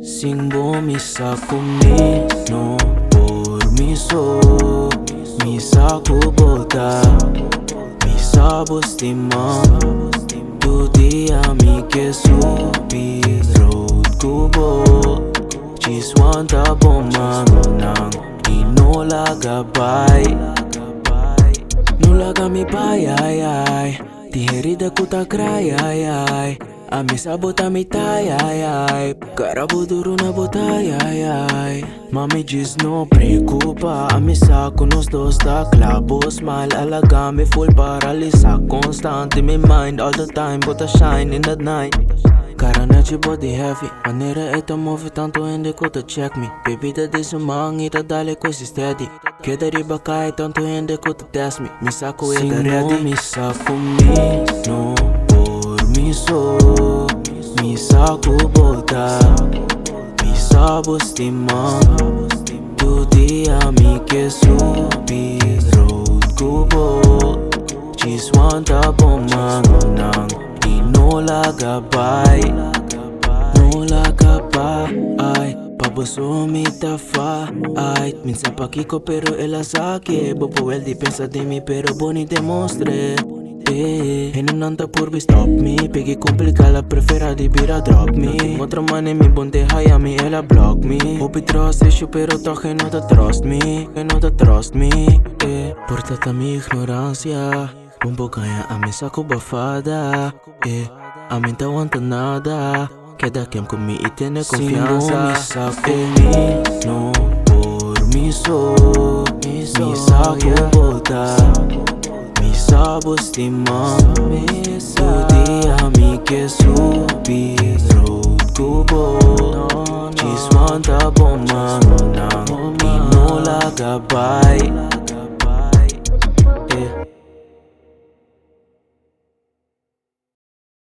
Sin bomisa conmigo por miso, misa kubota, misa bustima. Tu dia mi que subi road kubo, chiswanta bomano nang inola gabay. Nulaga mi pay ay ay, ti herida ko ta cry ay ay. Ami sabot ami tay ay ay, karabo duro na botay ay ay. Mami just no preocupa, ami sa nos dos da clavos. Mal alaga me full paralisa, constante me mind all the time, but I shine in the night. Cara naci body heavy, manera esta move tanto hindi ko to check me. Baby da di sumangita dale ko si steady. Keda riba kahit tanto hindi ko to test me. Misa ko ita ready. Misa kumino por miso, misa ko bota, misa bustima. Tu dia mi que subi road kubo, chiswanta bomano nang inola gabay. Nola gabay ay pabuso mi tafa ay. Minsan pakiko pero ela sake. Bobo el di pensa di mi pero boni demonstre. E non anda purbi stop me. Peggy complica la prefera di bira drop me. Otra mane mi bonde haya mi ela block me. Hope it trust issue pero toch no te trust me. No te trust me. Portata mi ignorancia. Bumbo kaya amin sa ko bafada. Amin tawanta nada. Queda quien conmigo tiene confianza. Misa conmigo por miso, misa kubota, misa bustima. Tu dia mi que subi road kubo, chiswanta bomano nang inola gabay.